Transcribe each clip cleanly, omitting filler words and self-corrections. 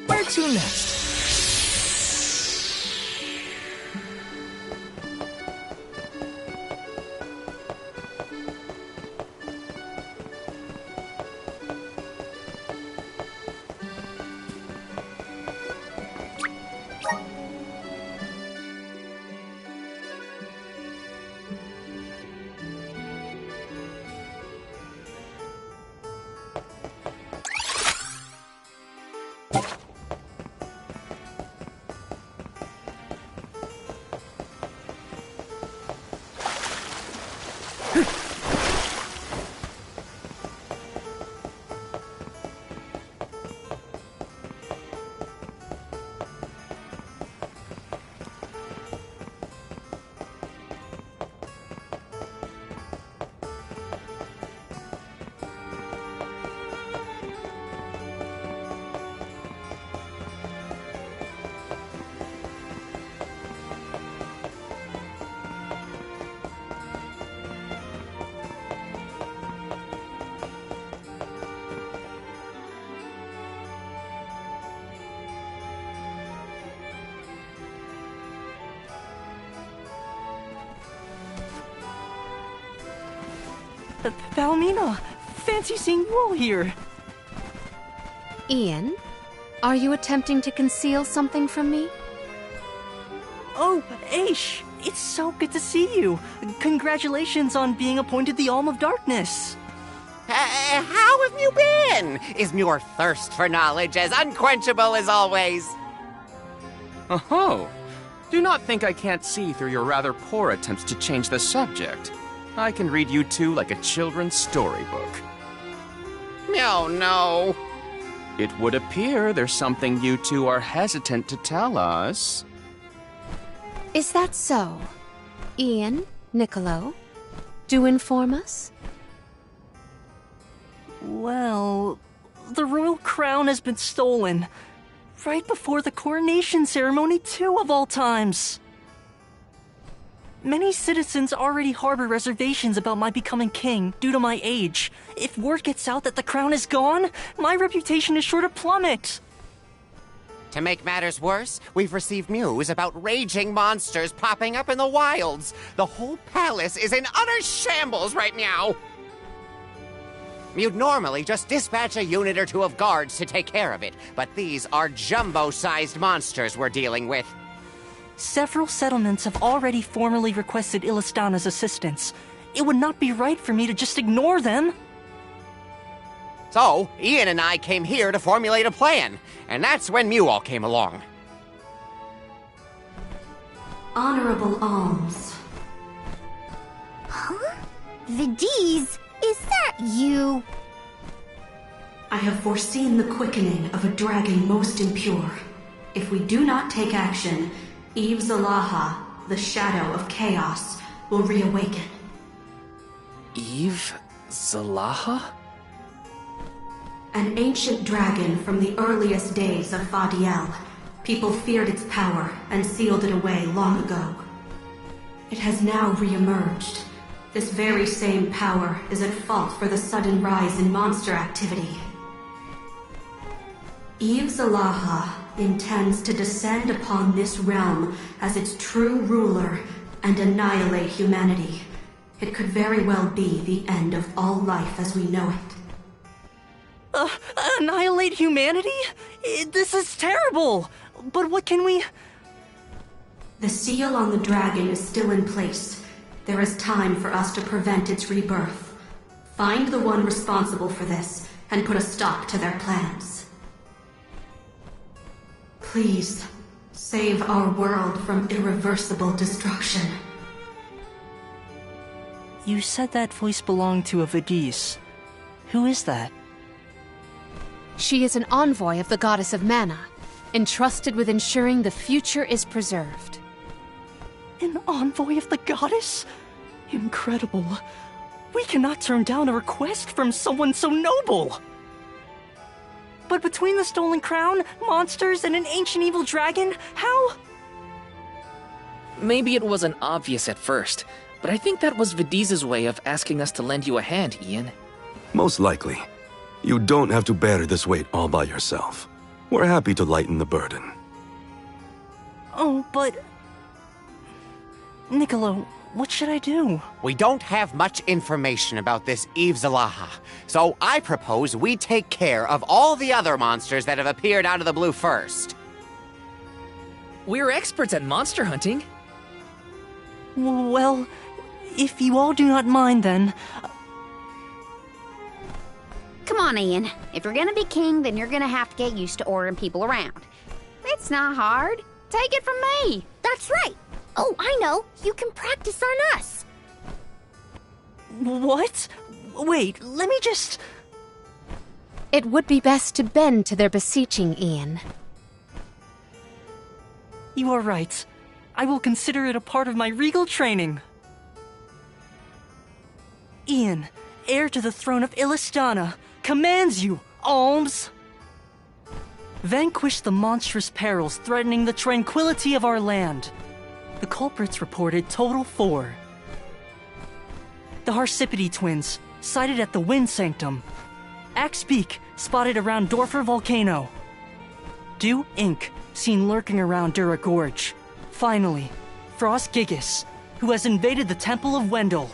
Where to next? Valmina, fancy seeing you all here. Ian, are you attempting to conceal something from me? Oh, Aish, it's so good to see you. Congratulations on being appointed the Alm of Darkness. How have you been? Is your thirst for knowledge as unquenchable as always? Oh, do not think I can't see through your rather poor attempts to change the subject. I can read you two like a children's storybook. Oh, no. It would appear there's something you two are hesitant to tell us. Is that so? Ian, Niccolo, do inform us. Well, the royal crown has been stolen. Right before the coronation ceremony, too, of all times. Many citizens already harbor reservations about my becoming king due to my age. If word gets out that the crown is gone, my reputation is sure to plummet. To make matters worse, we've received news about raging monsters popping up in the wilds. The whole palace is in utter shambles right now. You'd normally just dispatch a unit or two of guards to take care of it, but these are jumbo-sized monsters we're dealing with. Several settlements have already formally requested Illistana's assistance. It would not be right for me to just ignore them. So, Ian and I came here to formulate a plan, and that's when you all came along. Honorable alms. Huh? Vidiz, is that you? I have foreseen the quickening of a dragon most impure. If we do not take action, Eve Zalaha, the shadow of chaos, will reawaken. Eve Zalaha? An ancient dragon from the earliest days of Fadiel. People feared its power and sealed it away long ago. It has now re-emerged. This very same power is at fault for the sudden rise in monster activity. Eve Zalaha intends to descend upon this realm as its true ruler and annihilate humanity. It could very well be the end of all life as we know it. Annihilate humanity? This is terrible! But what can we... The seal on the dragon is still in place. There is time for us to prevent its rebirth. Find the one responsible for this, and put a stop to their plans. Please, save our world from irreversible destruction. You said that voice belonged to a Vidiz. Who is that? She is an envoy of the goddess of Mana, entrusted with ensuring the future is preserved. An envoy of the goddess? Incredible. We cannot turn down a request from someone so noble! But between the stolen crown, monsters, and an ancient evil dragon, how? Maybe it wasn't obvious at first, but I think that was Vidiz's way of asking us to lend you a hand, Ian. Most likely. You don't have to bear this weight all by yourself. We're happy to lighten the burden. Oh, but... Niccolo, what should I do? We don't have much information about this Eve Zalaha, so I propose we take care of all the other monsters that have appeared out of the blue first. We're experts at monster hunting. Well, if you all do not mind, then... Come on, Ian. If you're gonna be king, then you're gonna have to get used to ordering people around. It's not hard. Take it from me. That's right. Oh, I know. You can practice on us. What? Wait, let me just... It would be best to bend to their beseeching, Ian. You are right. I will consider it a part of my regal training. Ian, heir to the throne of Illistana, commands you, Alms! Vanquish the monstrous perils threatening the tranquility of our land. The culprits reported total 4. The Harsipity twins, sighted at the Wind Sanctum. Axbeak, spotted around Dorfer Volcano. Dew Inc., seen lurking around Dura Gorge. Finally, Frost Gigas, who has invaded the Temple of Wendell.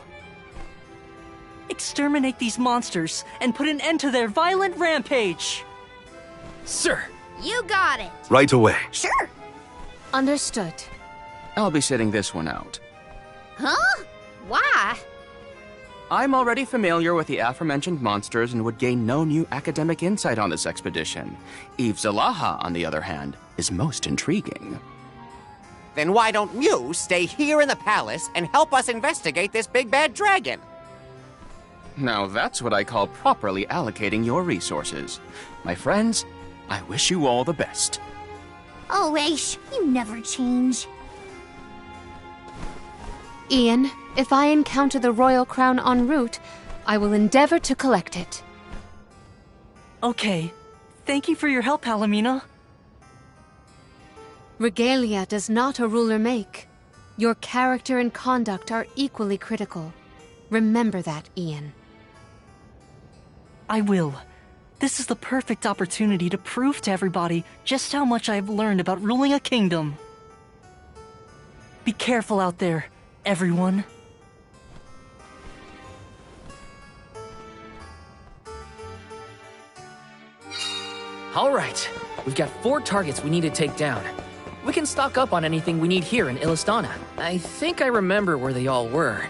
Exterminate these monsters and put an end to their violent rampage! Sir! You got it. Right away. Sure. Understood. I'll be sitting this one out. Huh? Why? I'm already familiar with the aforementioned monsters and would gain no new academic insight on this expedition. Eve Zalaha, on the other hand, is most intriguing. Then why don't you stay here in the palace and help us investigate this big bad dragon? Now that's what I call properly allocating your resources. My friends, I wish you all the best. Oh, Aish, you never change. Ian, if I encounter the royal crown en route, I will endeavor to collect it. Okay. Thank you for your help, Palomina. Regalia does not a ruler make. Your character and conduct are equally critical. Remember that, Ian. I will. This is the perfect opportunity to prove to everybody just how much I have learned about ruling a kingdom. Be careful out there, everyone. All right. We've got 4 targets we need to take down. We can stock up on anything we need here in Illistana. I think I remember where they all were,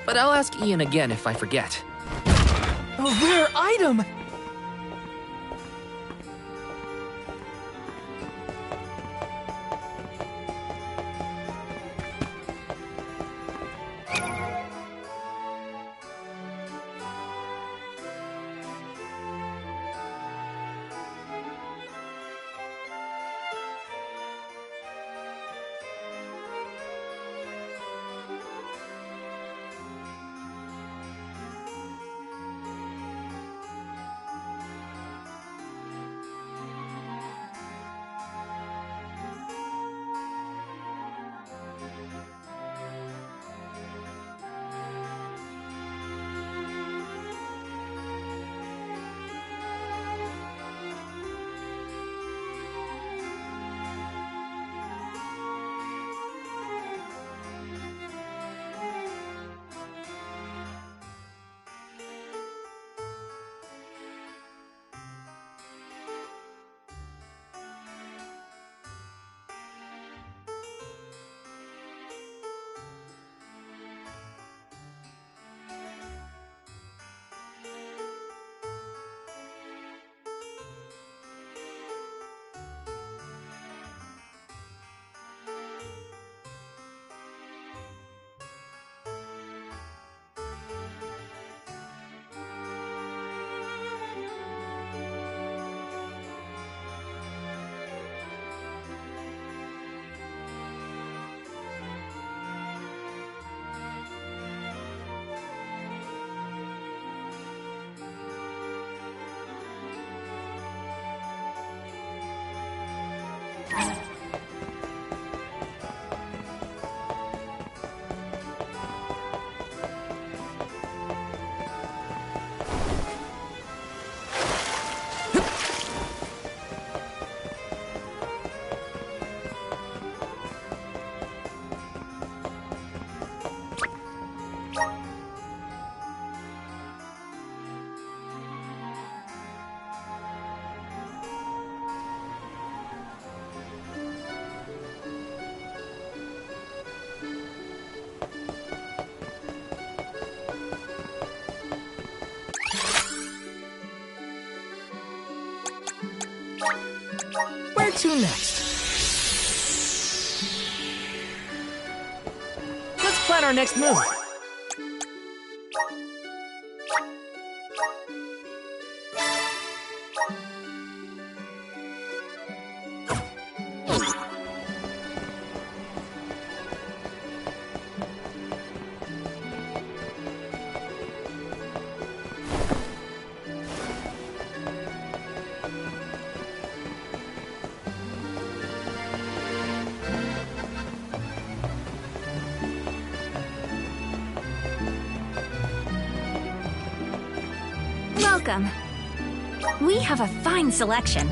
but I'll ask Ian again if I forget. A rare item! Where to next? Let's plan our next move. Welcome. We have a fine selection.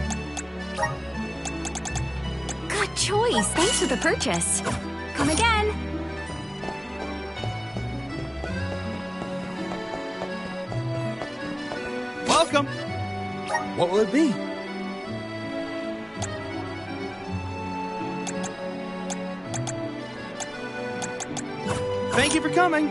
Good choice. Thanks for the purchase. Come again. Welcome. What will it be? Thank you for coming.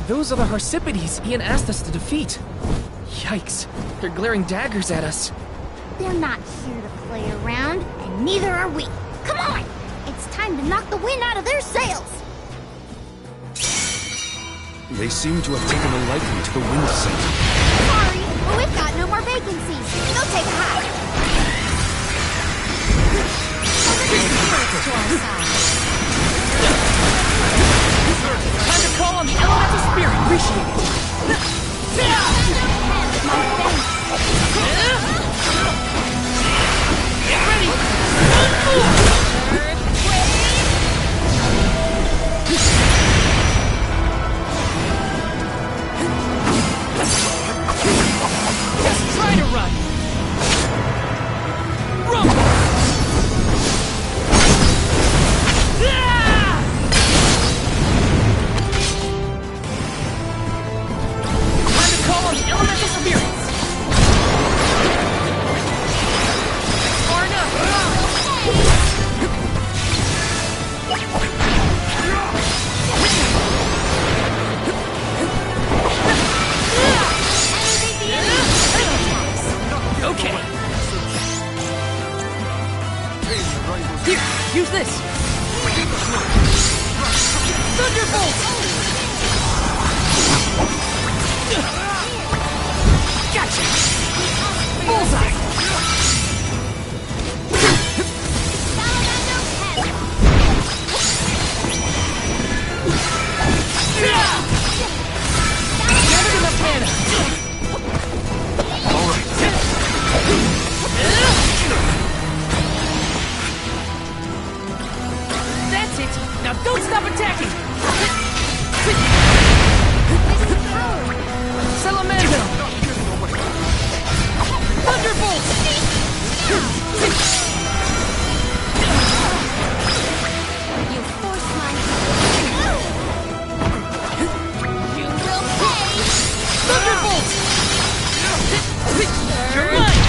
Those are the Harsipides Ian asked us to defeat. Yikes, they're glaring daggers at us. They're not here to play around, and neither are we. Come on! It's time to knock the wind out of their sails! They seem to have taken a liking to the wind scent. Sorry, but we've got no more vacancies. Go take a hike. Spirits to our side. Time to call on the elemental spirit. Appreciate it. My thanks. Get ready. Just try to run. Rumble. Elemental spirits! Okay. Here, use this. Thunderbolt! Gotcha! Bullseye! Gather enough mana! Alright. That's it! Now don't stop attacking! Salamando! Thunderbolt! You forced my hand. You will pay! Thunderbolt! You're mine!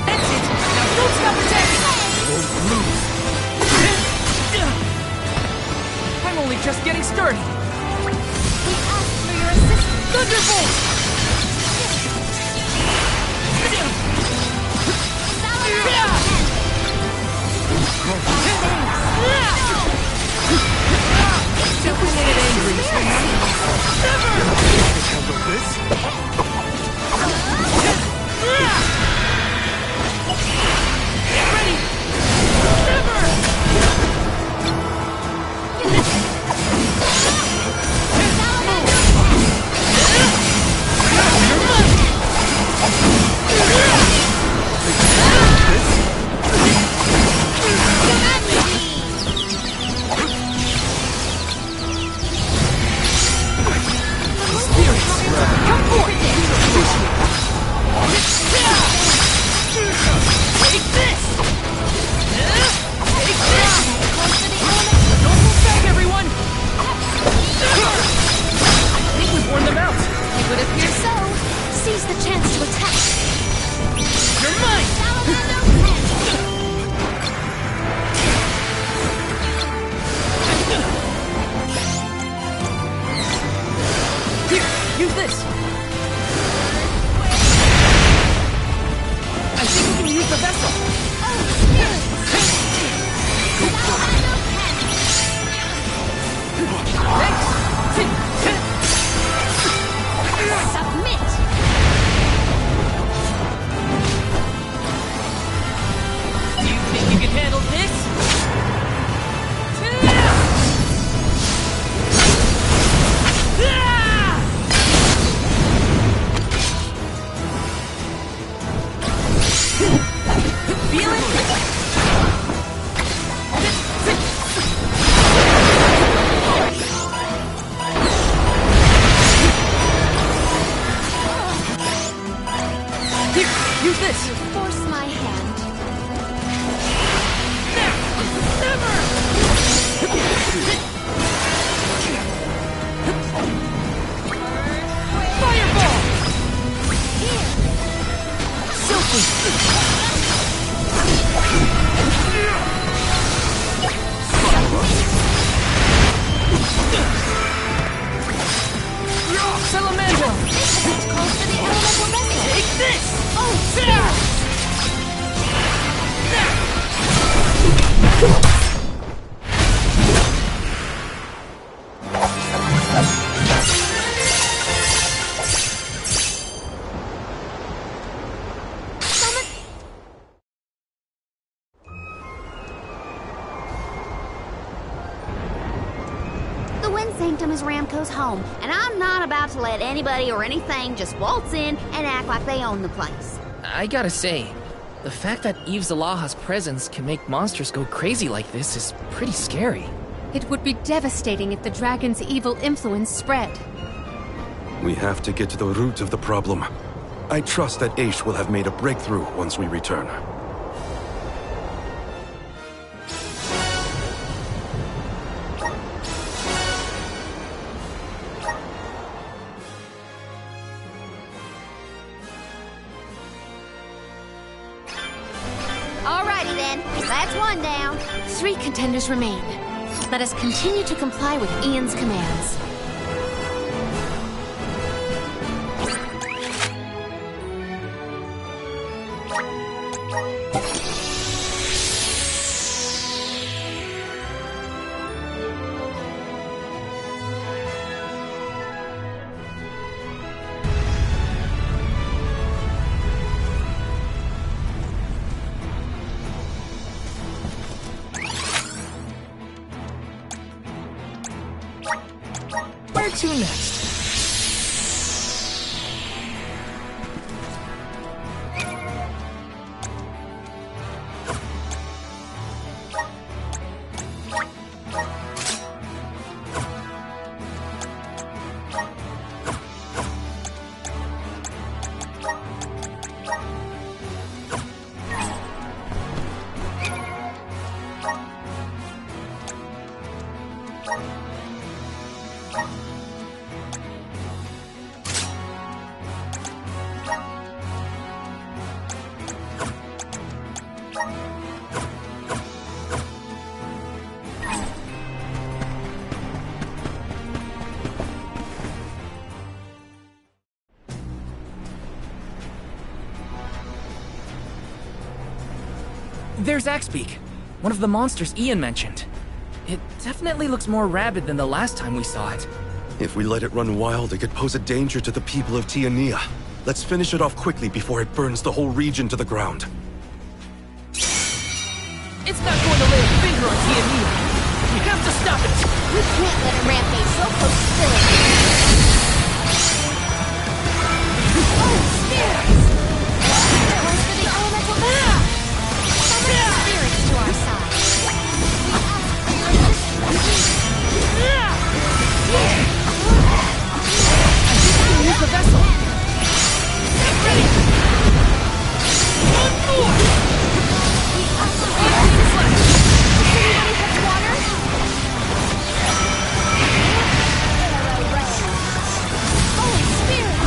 That's it! Now don't stop attacking! I'm only just getting started! We asked for your assistance. Thunderbolt! Don't be made angry, Handle this? Get ready! Never! Use this! I think we can use the vessel! Submit! You think you can handle this? Feel it? Here, use this! Force my hand. Fireball! Silky! Salamando! Calls for the elemental vessel. Take this! Oh, The Wind Sanctum is Ramco's home, and I'm not about to let anybody or anything just waltz in and act like they own the place. I gotta say, the fact that Eve Zalaha's presence can make monsters go crazy like this is pretty scary. It would be devastating if the dragon's evil influence spread. We have to get to the root of the problem. I trust that Aish will have made a breakthrough once we return. Alrighty then, that's one down. 3 contenders remain. Let us continue to comply with Ian's commands. Where to next? There's Axpeak, one of the monsters Ian mentioned. It definitely looks more rabid than the last time we saw it. If we let it run wild, it could pose a danger to the people of Tiania. Let's finish it off quickly before it burns the whole region to the ground. It's not going to lay a finger on Tiania. We have to stop it! We can't let it rampage so close to killing. Oh, spirits! Close to the elemental path! Summon the spirits to our side. Use the vessel! Get ready! One more! Anybody touch water? Holy Spirit!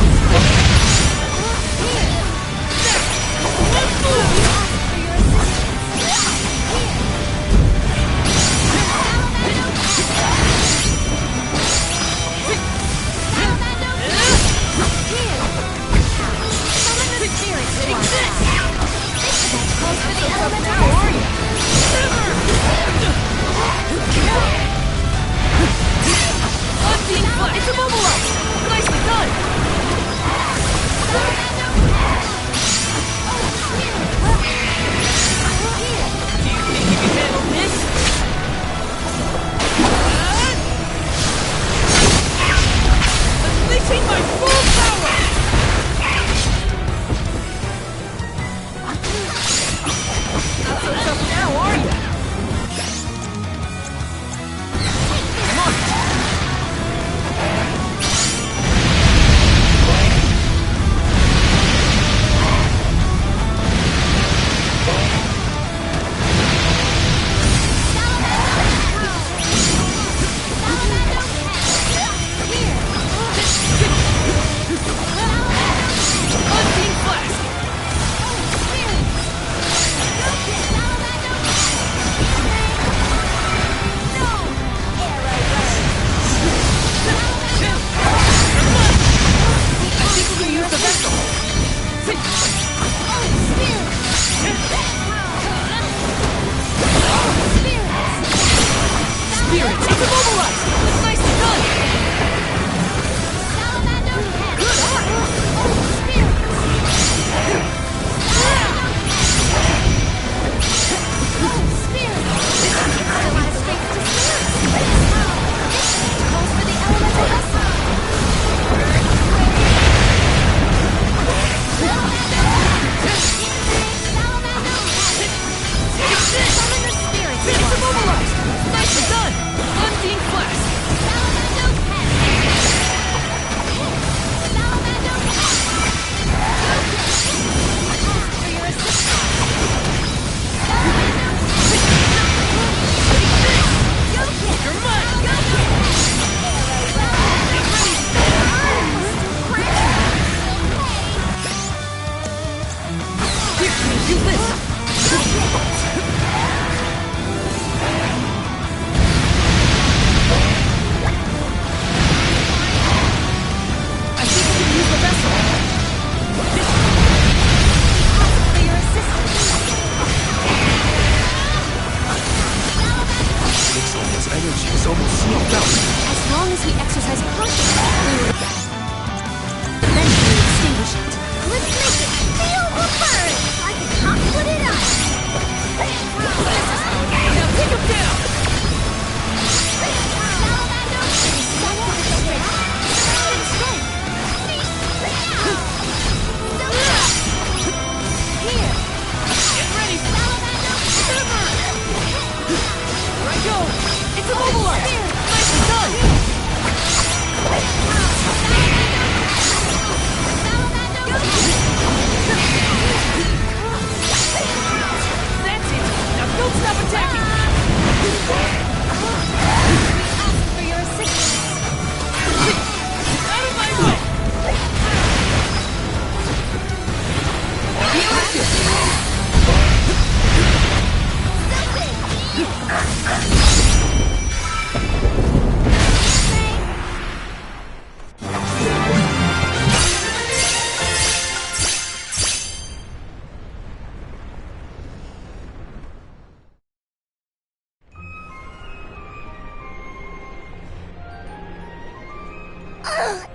It's immobilized! Nicely done! Do you think you can handle this? Unleashing my full power! Not so tough now, are you? Come on!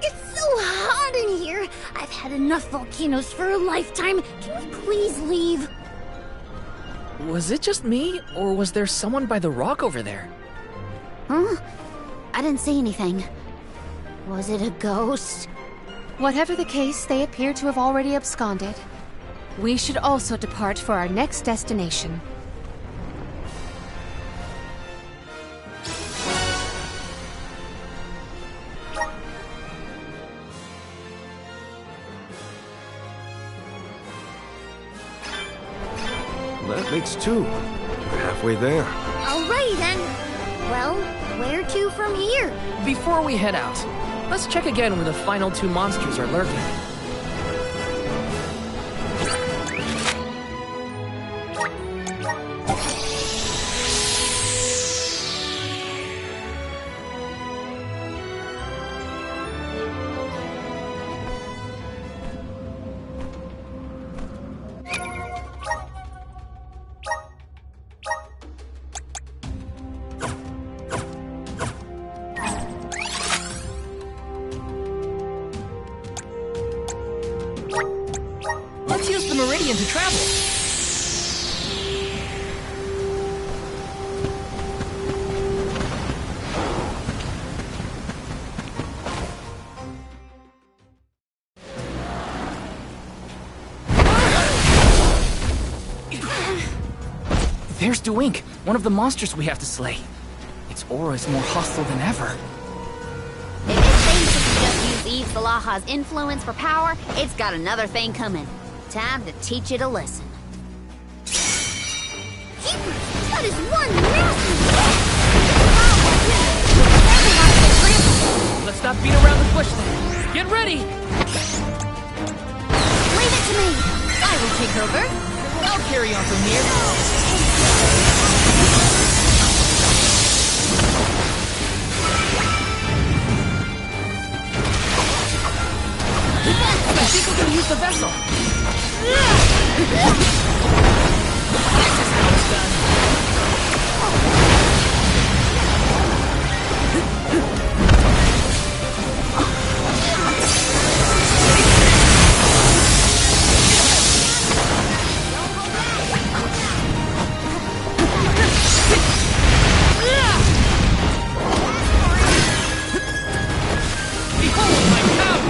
It's so hot in here. I've had enough volcanoes for a lifetime. Can we please leave? Was it just me, or was there someone by the rock over there? Huh? I didn't see anything. Was it a ghost? Whatever the case, they appear to have already absconded. We should also depart for our next destination. That makes 2. We're halfway there. Alrighty then. Well, where to from here? Before we head out, let's check again where the final 2 monsters are lurking. Let's use the Meridian to travel. There's Dewink, one of the monsters we have to slay. Its aura is more hostile than ever. If it thinks it can just use Eve Salaha's influence for power, it's got another thing coming. Time to teach it a lesson. Jeepers! That is one nasty... Let's not beat around the bush then. Get ready! Leave it to me. I will take over. I'll carry on from here. I think we can use the vessel. This is how it's done. Behold my power!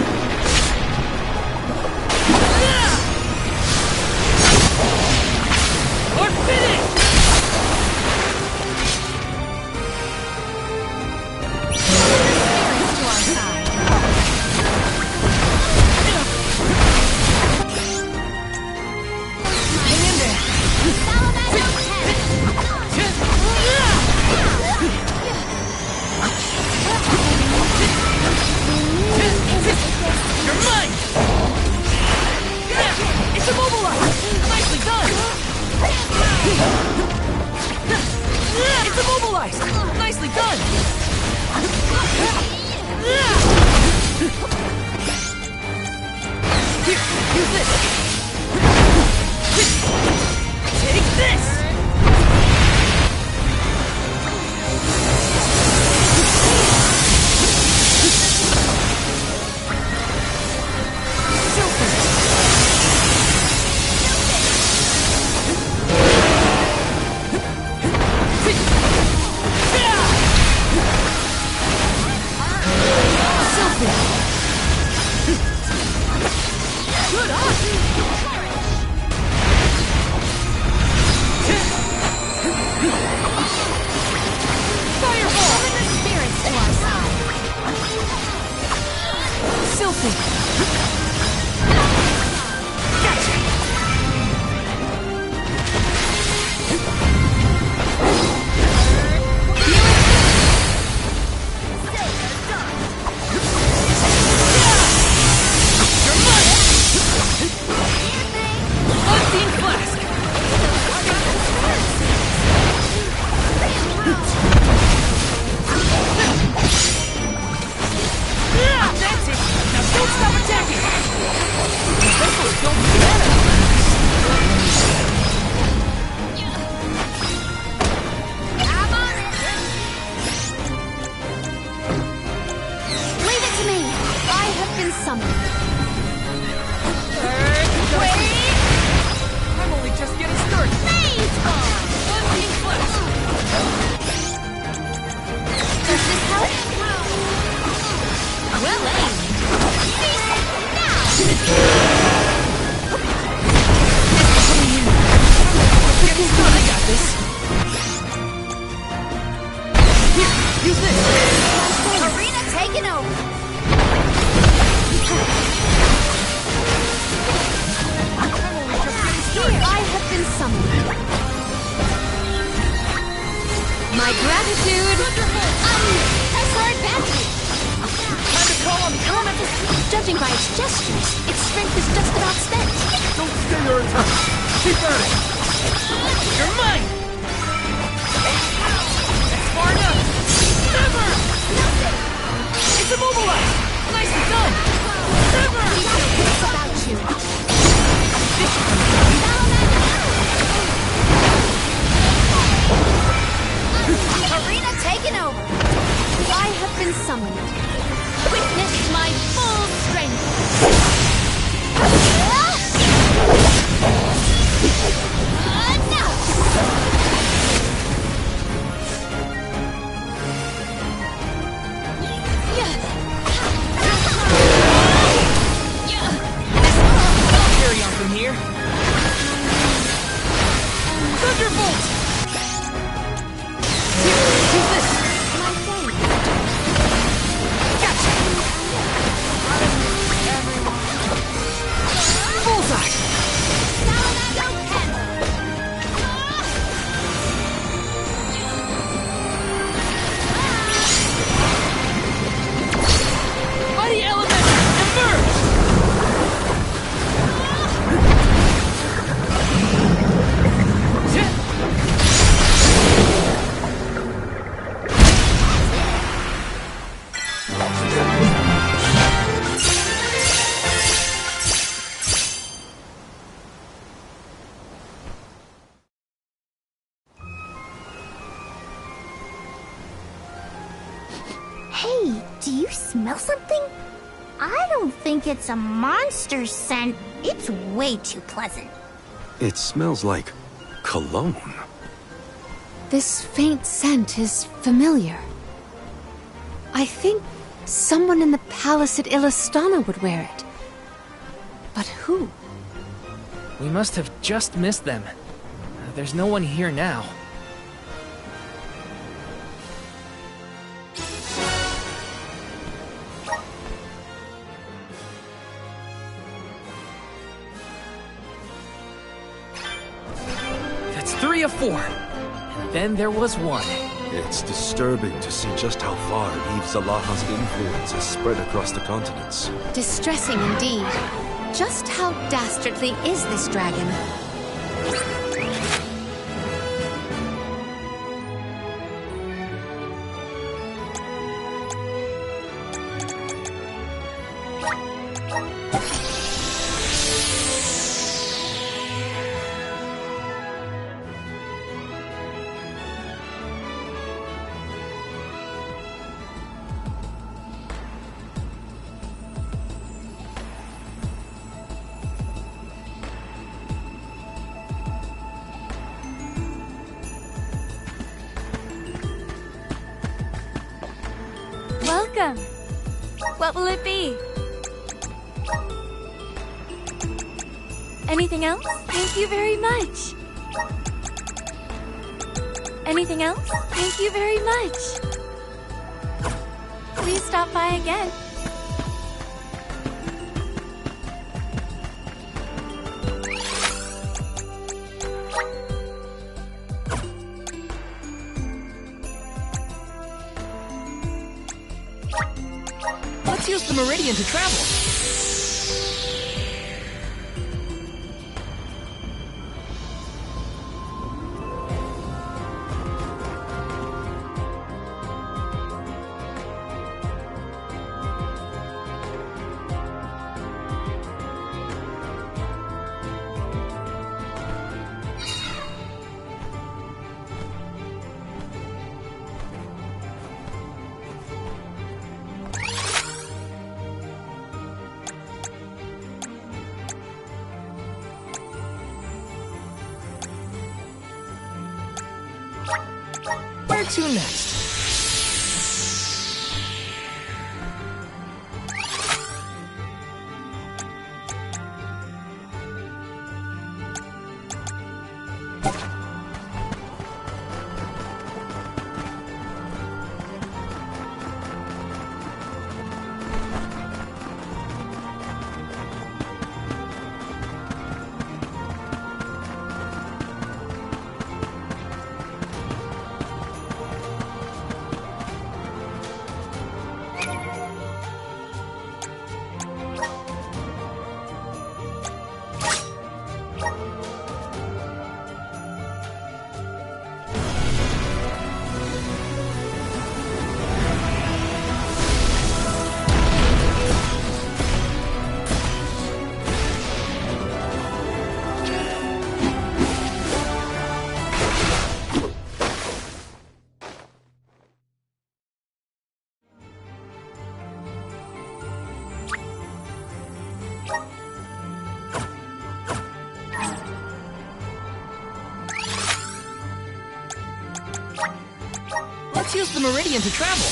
Judging by its gestures, its strength is just about spent. Don't stay your attack! Keep at it! You're mine! That's far enough! Never! It's immobilized! Nicely done! Never! What's about you? Arena taken over! I have been summoned. Witness my full strength! Carry on from here. Thunderbolt! Here, use this! Gotcha! Bullseye! Mighty element, emerge! Hey, do you smell something? I don't think it's a monster scent. It's way too pleasant. It smells like cologne. This faint scent is familiar. I think someone in the palace at Illistana would wear it. But who? We must have just missed them. There's no one here now. That's 3 of 4. And then there was 1. It's disturbing to see just how far Eve Zalaha's influence has spread across the continents. Distressing indeed. Just how dastardly is this dragon? Welcome. What will it be? Anything else? Thank you very much. Anything else? Thank you very much. Please stop by again. Let's use the Meridian to travel. Where to next? Let's use the Meridian to travel.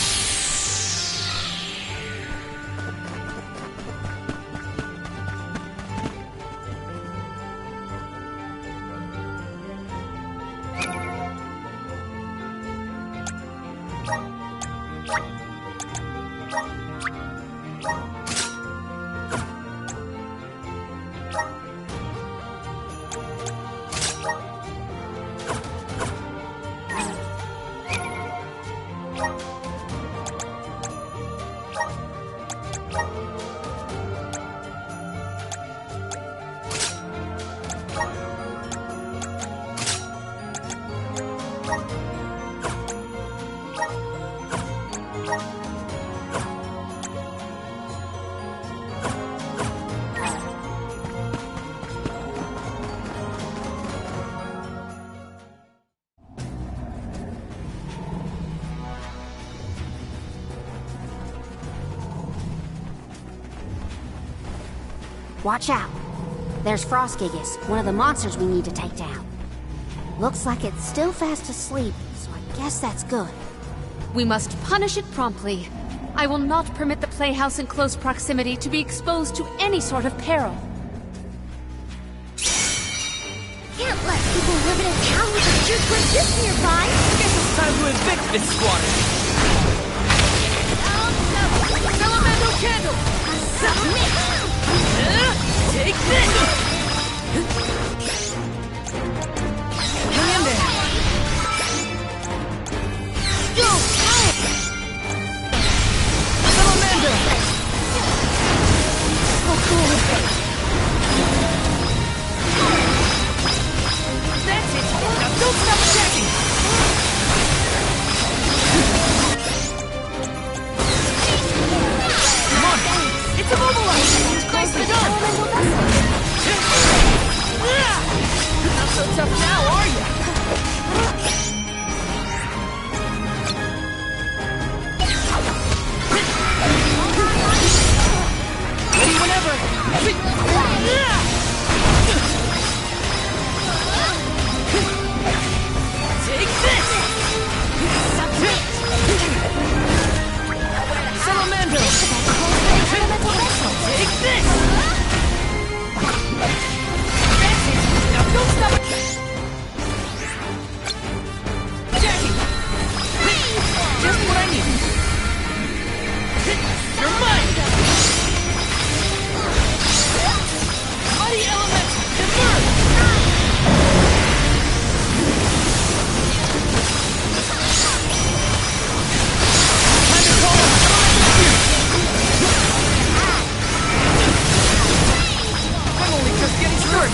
Watch out. There's Frostgigas, one of the monsters we need to take down. Looks like it's still fast asleep, so I guess that's good. We must punish it promptly. I will not permit the playhouse in close proximity to be exposed to any sort of peril. Can't let people live in a town with a jerk like this nearby! Guess it's time to evict this squatter. Elemental candle! Submit! Take this! Hang in there! Go! Salamander! Oh, cool! That's it! Now don't stop attacking! Come on! It's immobilized! Nicely done! Not so tough now, are you? Ready whenever! Take this! Salamander! Take this! That's it! Now don't stop it! Jackie! Just what I need! You're mine! Mighty Elemental! Convert! Time to call I'm only just getting started!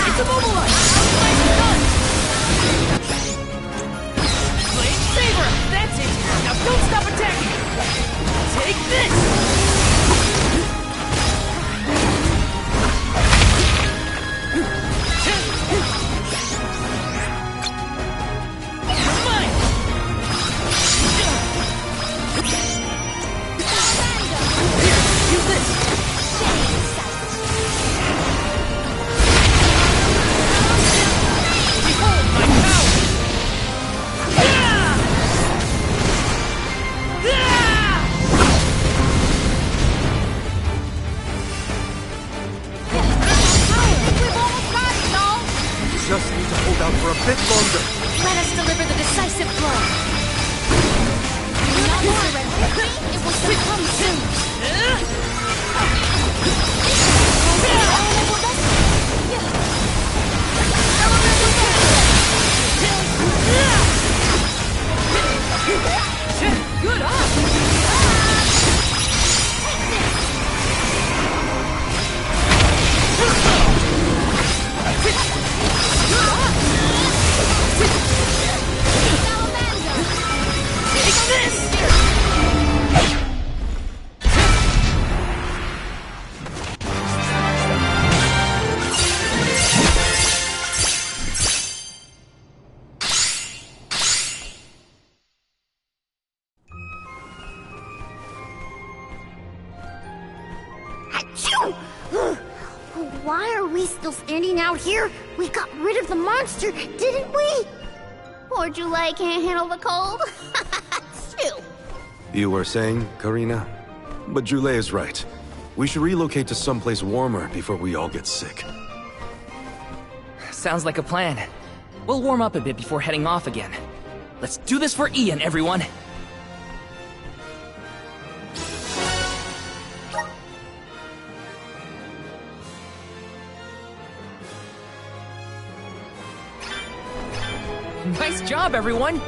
It's immobilized! Nicely done! Flame Saber! That's it! Now don't stop attacking! Take this! You're mine! Here, use this! Why are we still standing out here? We got rid of the monster, didn't we? Poor Jule can't handle the cold. Shoot. You were saying, Karina? But Jule is right. We should relocate to someplace warmer before we all get sick. Sounds like a plan. We'll warm up a bit before heading off again. Let's do this for Ian, everyone! Nice job, everyone!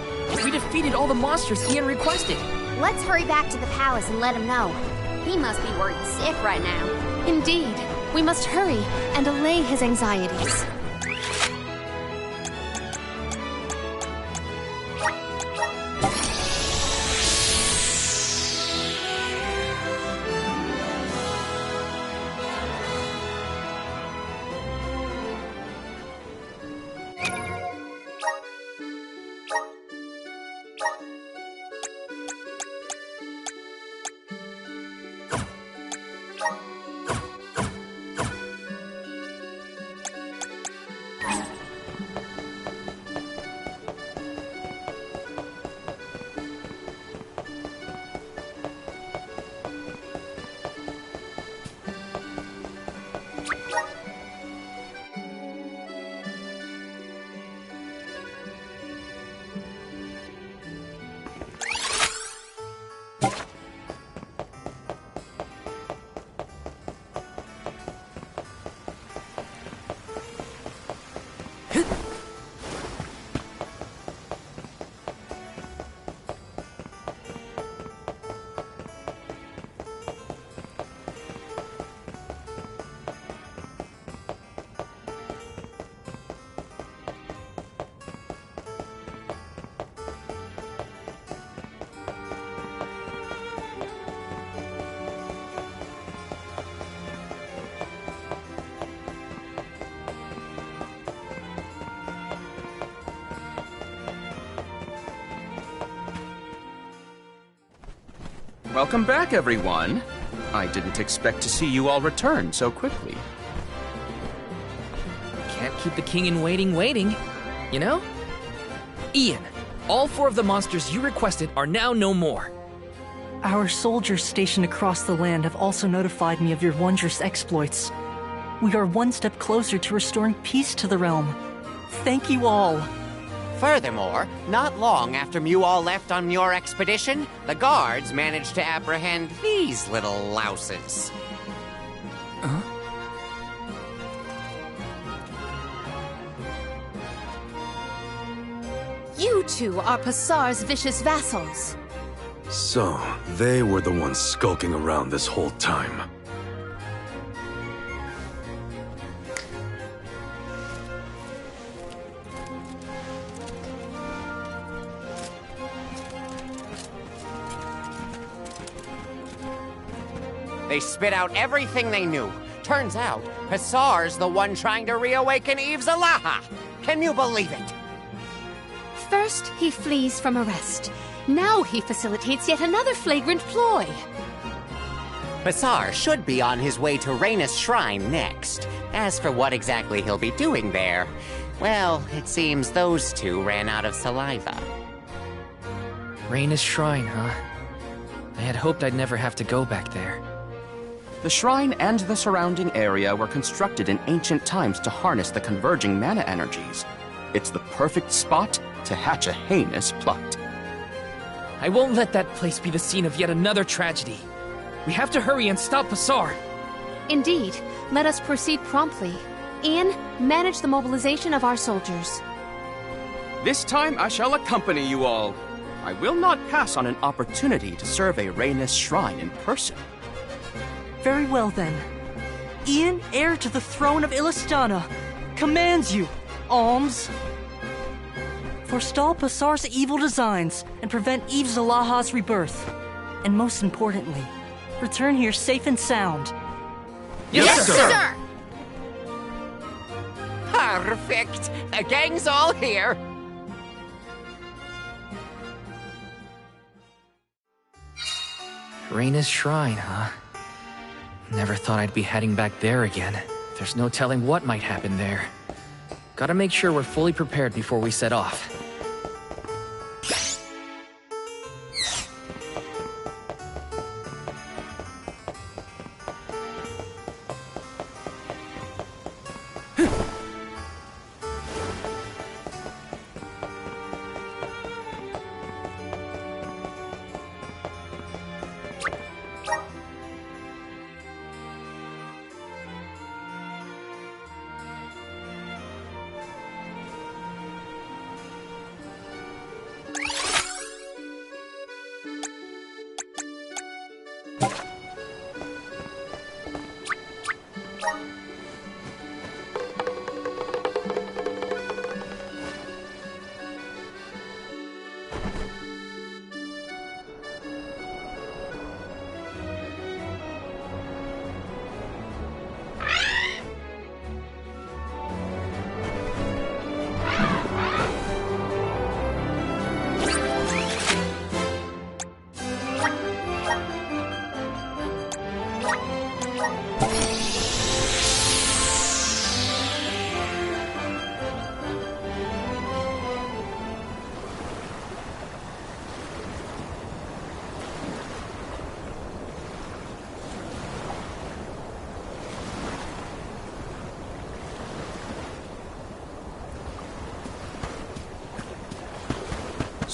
We defeated all the monsters Ian requested. Let's hurry back to the palace and let him know. He must be worried sick right now. Indeed. We must hurry and allay his anxieties. Welcome back, everyone. I didn't expect to see you all return so quickly. Can't keep the king in waiting, you know? Ian, all 4 of the monsters you requested are now no more. Our soldiers stationed across the land have also notified me of your wondrous exploits. We are one step closer to restoring peace to the realm. Thank you all. Furthermore, not long after Mew all left on your expedition, the guards managed to apprehend these little louses. You two are Passar's vicious vassals. So, they were the ones skulking around this whole time. They spit out everything they knew. Turns out, Passar's the one trying to reawaken Eve Zalaha. Can you believe it? First, he flees from arrest. Now he facilitates yet another flagrant ploy. Passar should be on his way to Rainus Shrine next. As for what exactly he'll be doing there, well, it seems those two ran out of saliva. Rainus Shrine, huh? I had hoped I'd never have to go back there. The shrine and the surrounding area were constructed in ancient times to harness the converging mana energies. It's the perfect spot to hatch a heinous plot. I won't let that place be the scene of yet another tragedy. We have to hurry and stop Passar. Indeed. Let us proceed promptly. Ian, manage the mobilization of our soldiers. This time I shall accompany you all. I will not pass on an opportunity to serve a Rainus Shrine in person. Very well then. Ian, heir to the throne of Illistana, commands you, Alms. Forestall Passar's evil designs and prevent Eve Zalaha's rebirth. And most importantly, return here safe and sound. Yes, sir! Perfect! The gang's all here! Rainus Shrine, huh? Never thought I'd be heading back there again. There's no telling what might happen there. Gotta make sure we're fully prepared before we set off.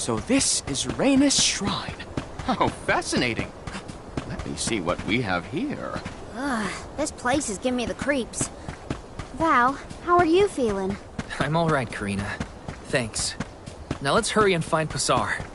So this is Rhaenys Shrine. How fascinating. Let me see what we have here. Ugh, this place is giving me the creeps. Val, how are you feeling? I'm alright, Karina. Thanks. Now let's hurry and find Pasar.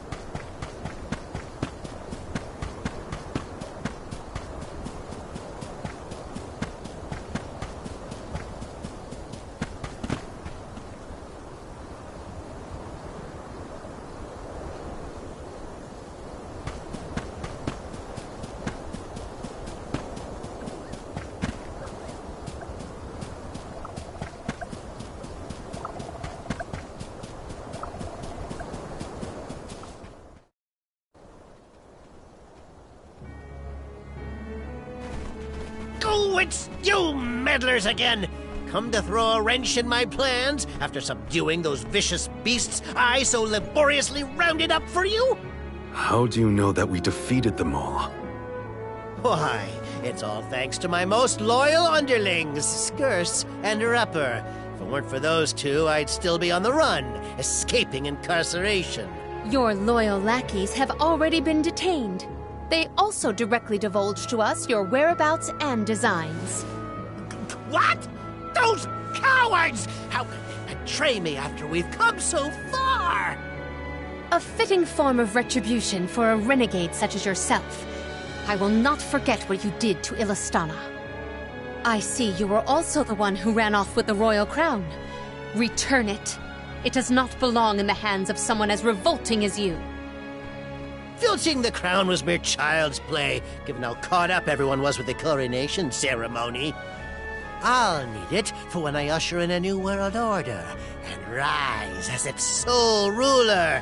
Oh, it's you meddlers again! Come to throw a wrench in my plans after subduing those vicious beasts I so laboriously rounded up for you? How do you know that we defeated them all? Why, it's all thanks to my most loyal underlings, Skirce and Rupper. If it weren't for those two, I'd still be on the run, escaping incarceration. Your loyal lackeys have already been detained. They also directly divulged to us your whereabouts and designs. What? Those cowards! How could they betray me after we've come so far? A fitting form of retribution for a renegade such as yourself. I will not forget what you did to Illistana. I see you were also the one who ran off with the royal crown. Return it. It does not belong in the hands of someone as revolting as you. Filching the crown was mere child's play, given how caught up everyone was with the coronation ceremony. I'll need it for when I usher in a new world order and rise as its sole ruler.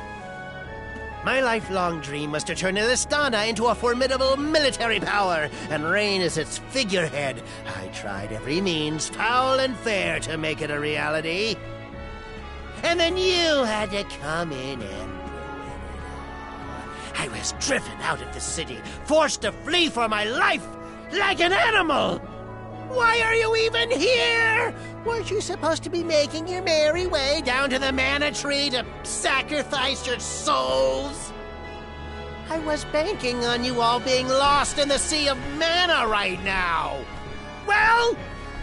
My lifelong dream was to turn Illistana into a formidable military power and reign as its figurehead. I tried every means, foul and fair, to make it a reality. And then you had to come in and ruin it all. I was driven out of the city, forced to flee for my life, like an animal! Why are you even here? Weren't you supposed to be making your merry way down to the mana tree to sacrifice your souls? I was banking on you all being lost in the sea of mana right now. Well,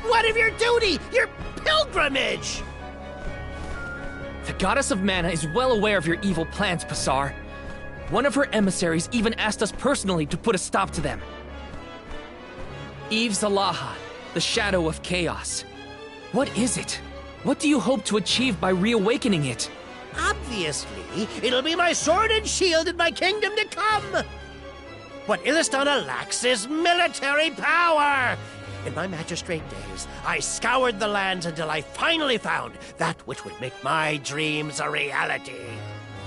what of your duty, your pilgrimage? The Goddess of Mana is well aware of your evil plans, Pasar. One of her emissaries even asked us personally to put a stop to them. Eve Zalaha, the Shadow of Chaos. What is it? What do you hope to achieve by reawakening it? Obviously, it'll be my sword and shield in my kingdom to come! What Illistana lacks is military power! In my magistrate days, I scoured the lands until I finally found that which would make my dreams a reality.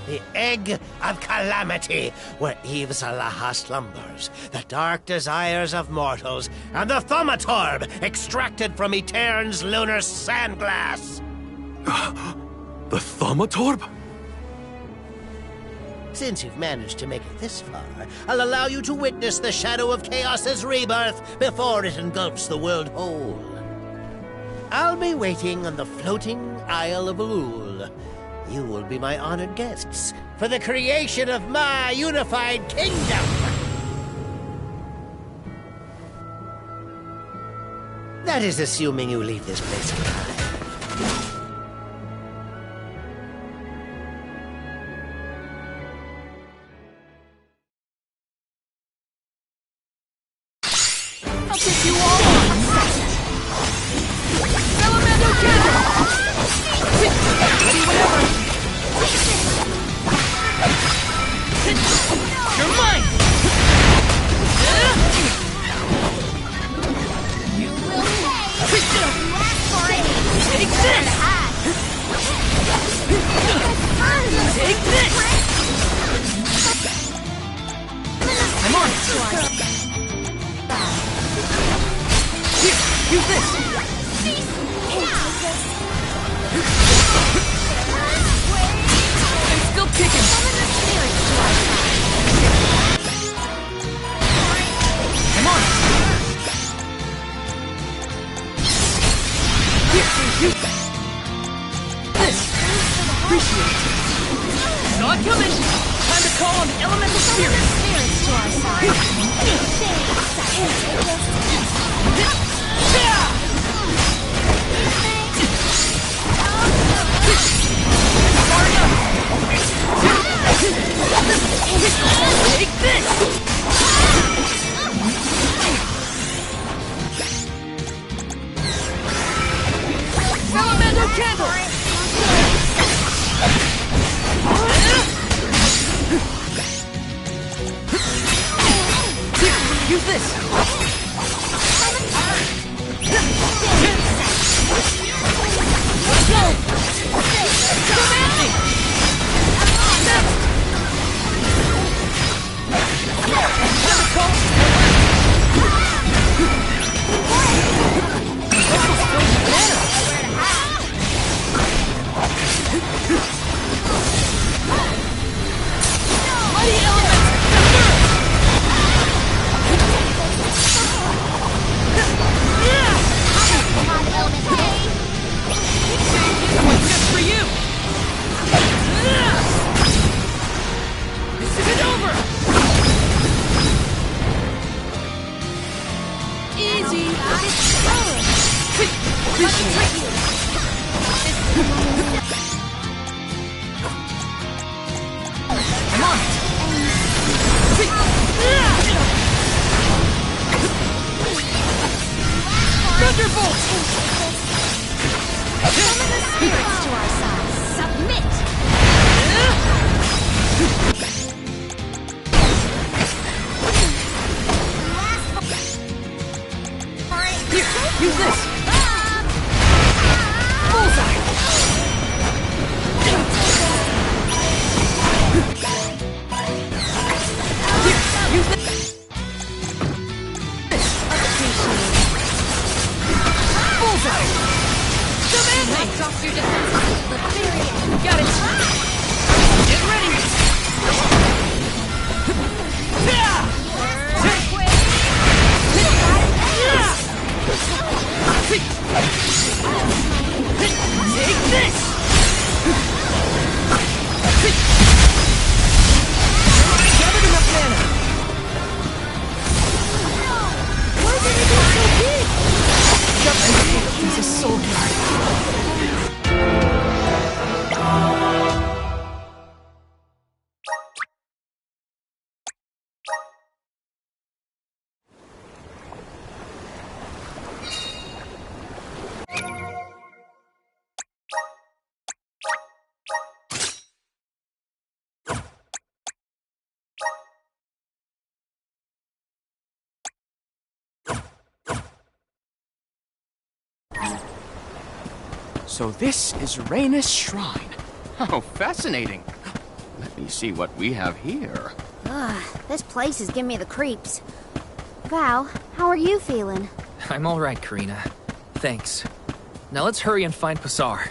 The Egg of Calamity, where Eve Salaha slumbers, the dark desires of mortals, and the Thaumaturb, extracted from Etern's lunar sandglass. The Thaumaturb? Since you've managed to make it this far, I'll allow you to witness the Shadow of Chaos's rebirth before it engulfs the world whole. I'll be waiting on the floating Isle of Elul. You will be my honored guests for the creation of my unified kingdom. That is assuming you leave this place alive. I'll take you all on! Elemento cannon! Ready whenever! You're mine! You will pay! Take this! Take this! I'm on it! Here, use this! I'm still kicking! I'm on it! Here, use this! Appreciate it! Saw it coming! Time to call on the elemental spirits! To our side. Take this! Elemental candle! Use this! Let's go! Come at me! Mighty elements! That one's just for you! This isn't over! Easy! I'm on it! Thunderbolt! Spirits to our side. Submit! Here, use this! Bullseye! Here, use this! Bullseye! Knocks off your defenses to the very end. Got it! Get ready! Take this! Gathered enough mana! Why did it get so big? He's a soldier. So this is Rhaenys Shrine. How fascinating. Let me see what we have here. Ugh, this place is giving me the creeps. Val, how are you feeling? I'm all right, Karina. Thanks. Now let's hurry and find Pasar.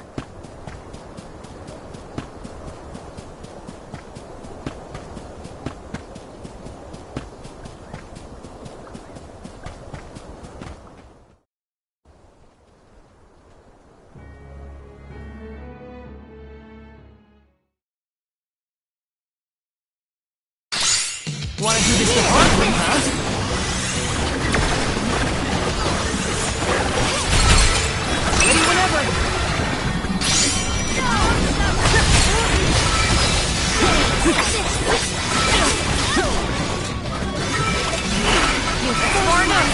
Wanna do this the hard way, huh? Ready whenever! Far enough!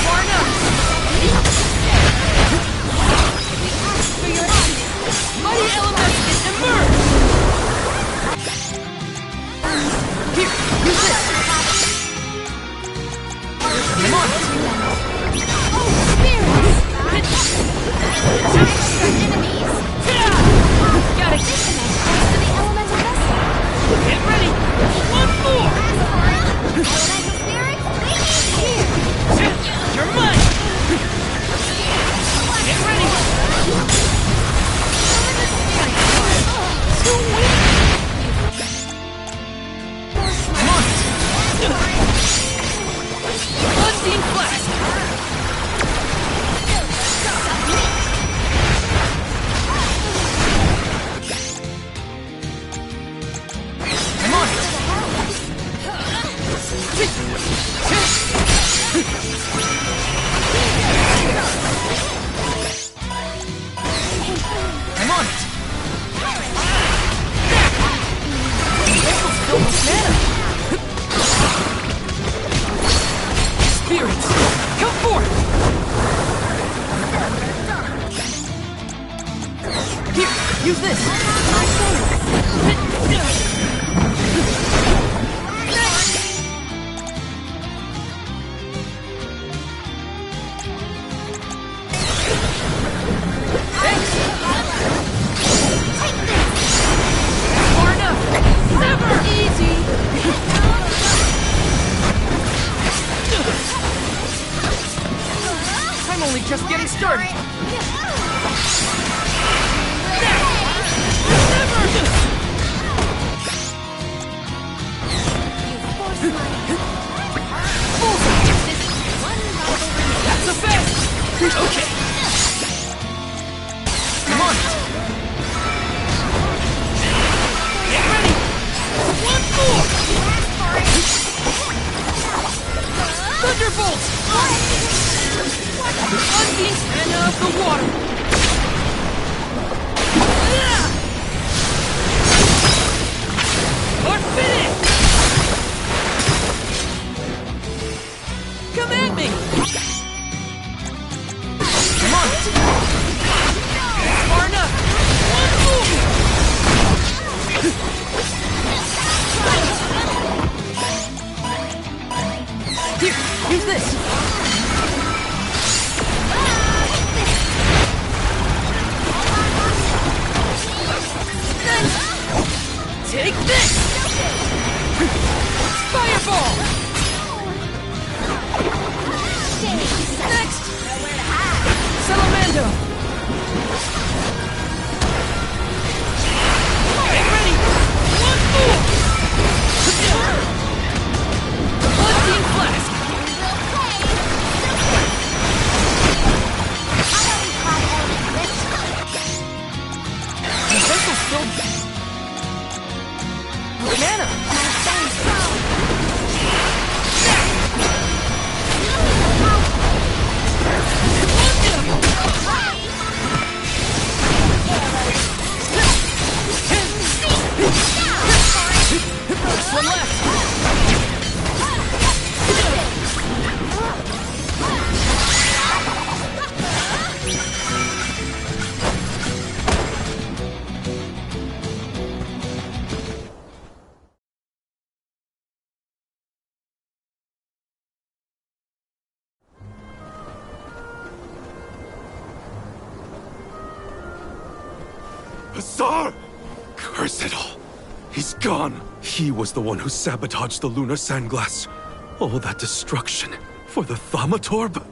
Far enough! Mighty elements emerge! Here, use this! Come on! Oh, spirits! Enemies! Got it! The elemental vessel! Get ready! One more! Elemental spirits, they need here! You're mine! Get ready! Too weak! Come on! Unseen flash! Come on! I'm on it! Vessel's filled with mana! Spirits, come forth! Here, use this! Thanks! Far enough! Never! Easy! I'm only just getting started! That's a fast! Okay! Come on! Get ready! One more! Thunderbolt! Unleash mana of the water! Or finish! Come at me! Come on! Far enough! One more! Here, use this! Take this! Fireball! Next! Salamando! Get ready! One more! Unseen flask! The vessel's filled with mana! Pasar! Curse it all. He's gone. He was the one who sabotaged the lunar sandglass. All that destruction for the Thaumatorb?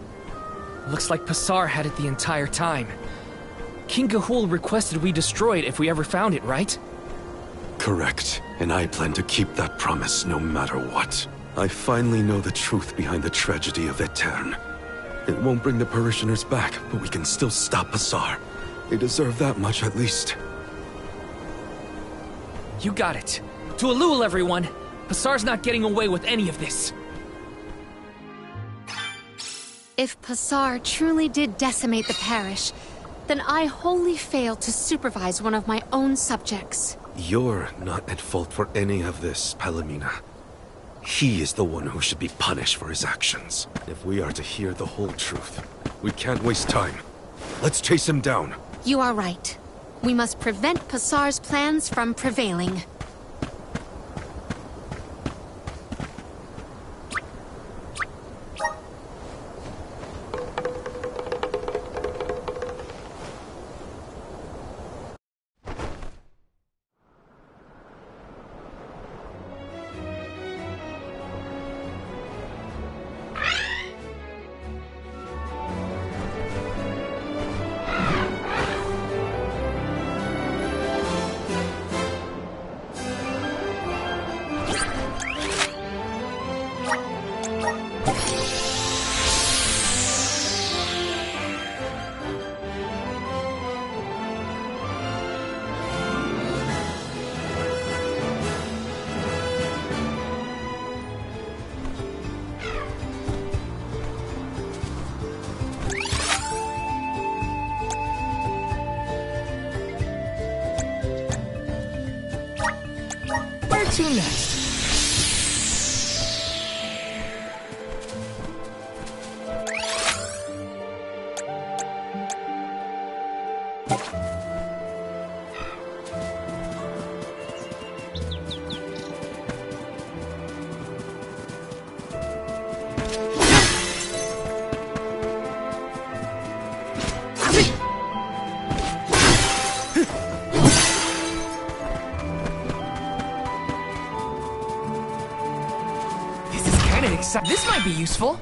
Looks like Pasar had it the entire time. King Ga'Hoole requested we destroy it if we ever found it, right? Correct. And I plan to keep that promise no matter what. I finally know the truth behind the tragedy of Aeterne. It won't bring the parishioners back, but we can still stop Pasar. They deserve that much at least. You got it. To Elul, everyone! Pasar's not getting away with any of this. If Pasar truly did decimate the parish, then I wholly failed to supervise one of my own subjects. You're not at fault for any of this, Palomina. He is the one who should be punished for his actions. If we are to hear the whole truth, we can't waste time. Let's chase him down. You are right. We must prevent Pasar's plans from prevailing. Where to next? This might be useful.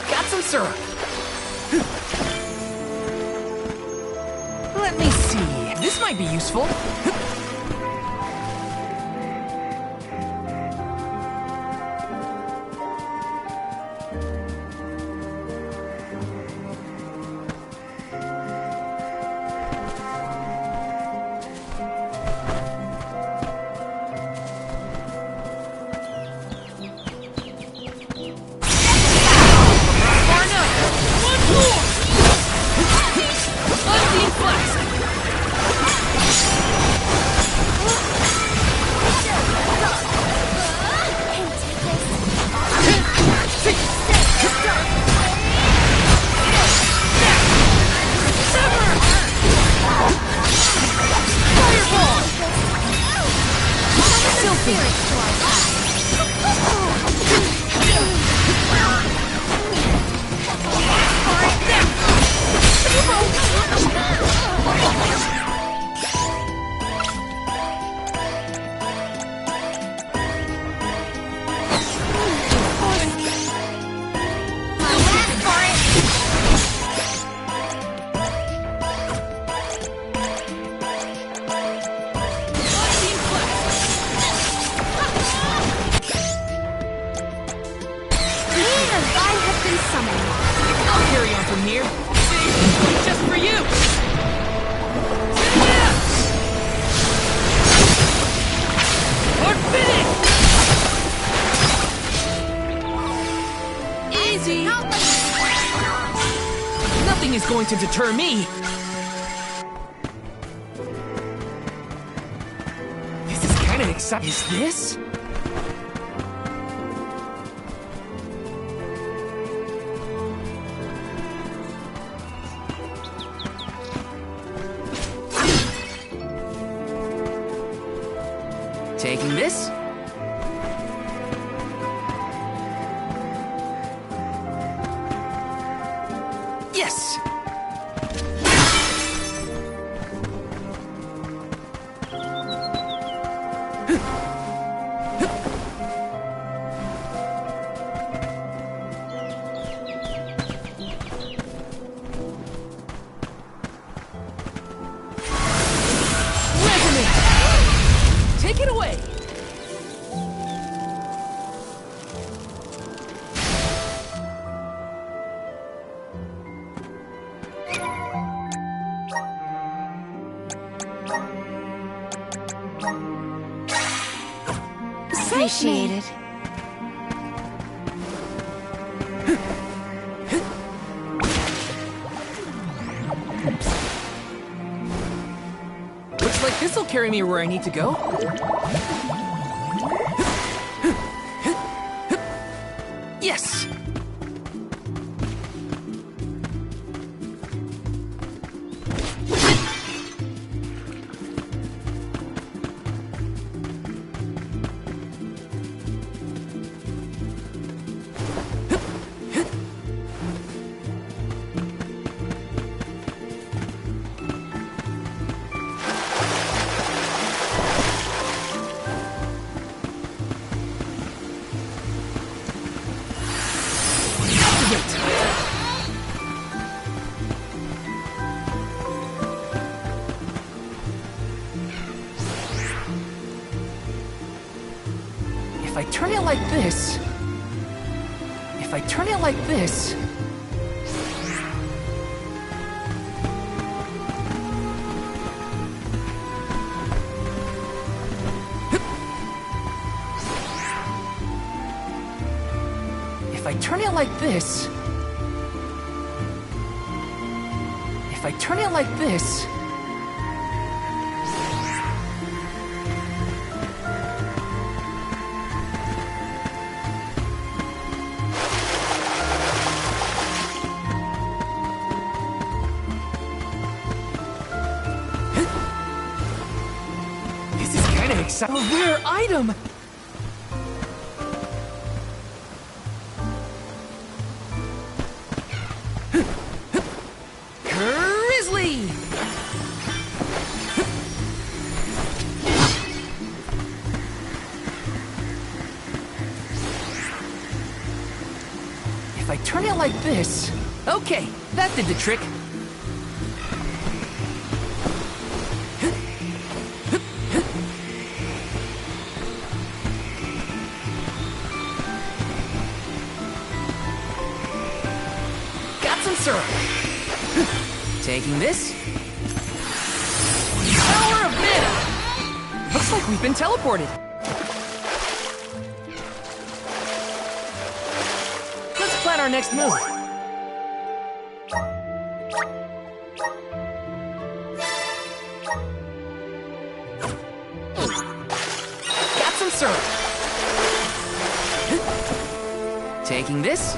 Got some syrup. Let me see. This might be useful. Nothing is going to deter me. This is kind of exciting. Is this? Taking this. Yes! Take it away! Appreciate it. Looks like this'll carry me where I need to go. Yes! If I turn it like this... If I turn it like this... If I turn it like this... If I turn it like this... A rare item! Grizzly! If I turn it like this... Okay, that did the trick. Taking this. Power of Mana! Looks like we've been teleported. Let's plan our next move. Got some syrup. Taking this.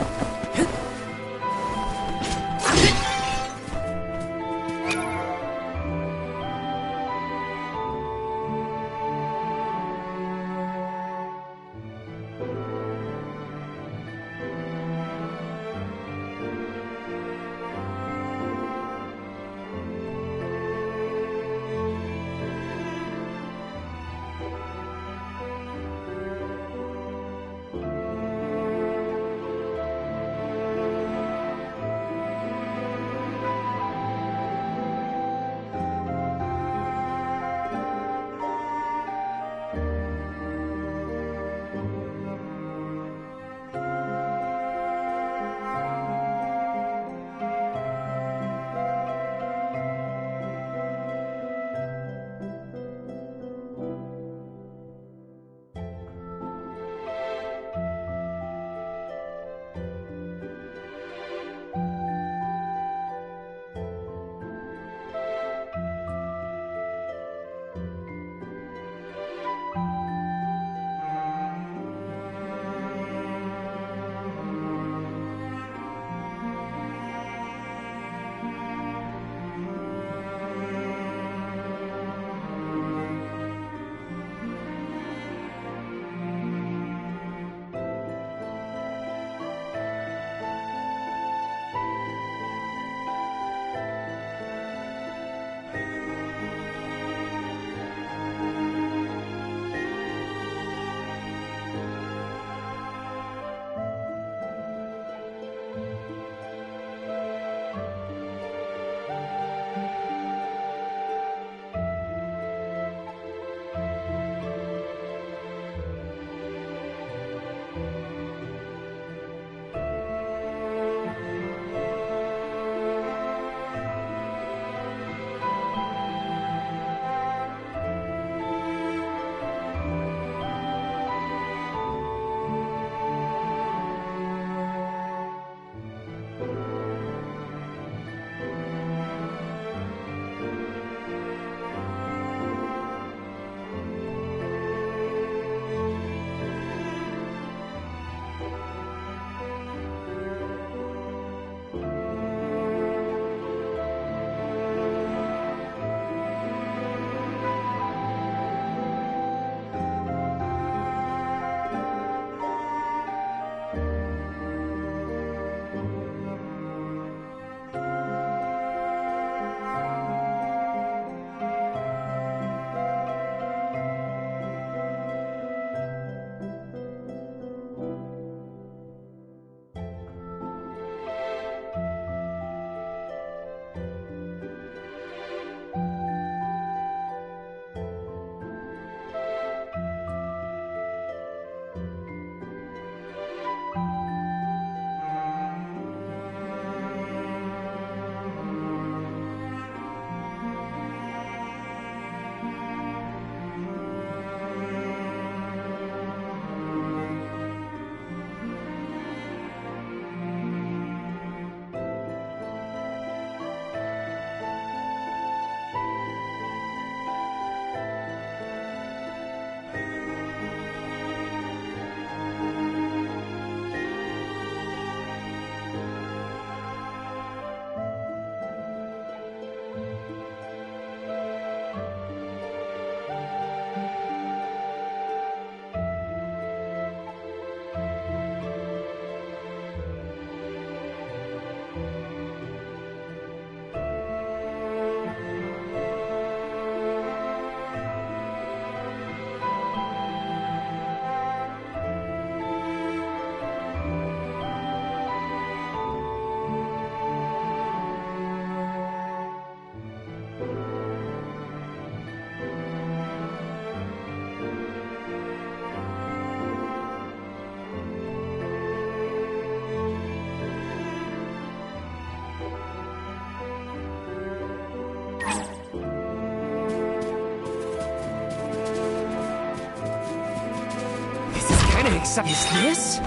unacceptable. Is this?